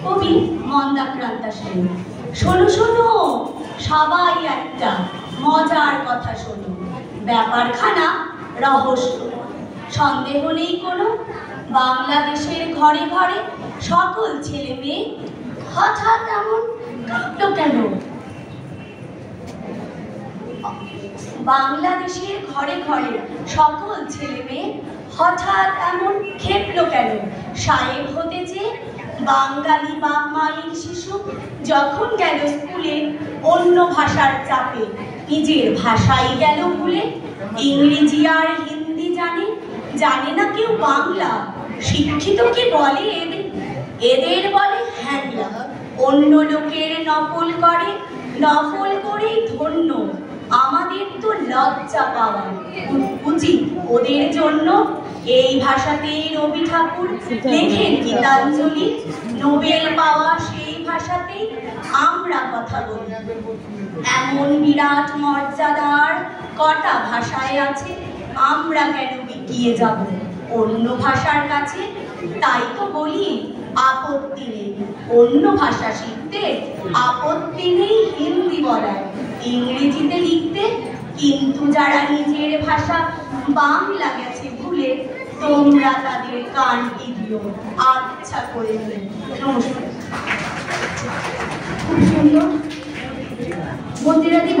কবি মন্দাক্রান্তা সেন। শোনো শোনো সবাই একটা মজার কথা শোনো, ব্যাপারখানা রহস্য, সন্দেহ নেই কোনো। বাংলাদেশের ঘরে ঘরে সকল ছেলে মেয়ে হঠাৎ এমন কাঁদলো কেন? বাংলাদেশের ঘরে ঘরে সকল ছেলে মেয়ে হঠাৎ এমন খেপলো কেন? সাহেব হতে চেয়ে বাঙালি বাপ মায়ের শিশু যখন গেল স্কুলে অন্য ভাষার চাপে নিজের ভাষাই গেল ভুলে। ইংরেজি আর হিন্দি জানে না কেউ বাংলা। শিক্ষিত কি বলে এদের বলে হ্যাংলা। অন্য লোকের নকল করেই ধন্য। আমাদের তো লজ্জা পাওয়া উচিত ওদের জন্য। এই ভাষাতেই রবি ঠাকুর লেখেন গীতাঞ্জলি। নোবেল পাওয়া সেই ভাষাতেই আমরা কথা বলি। এমন বিরাট মর্যাদার কটা ভাষায় আছে, আমরা কেন বিকিয়ে যাব অন্য ভাষার কাছে? তাই তো বলি আপত্তি নেই অন্য ভাষা শিখতে, আপত্তি নেই হিন্দি বলায়, ইংরেজিতে লিখতে। কিন্তু যারা নিজের ভাষা বাংলা গেছে ভুলে, তোমরা তাদের কানটি দিও আচ্ছা করে দিলে। নমস্কার। খুব সুন্দর মন্দিরাদি।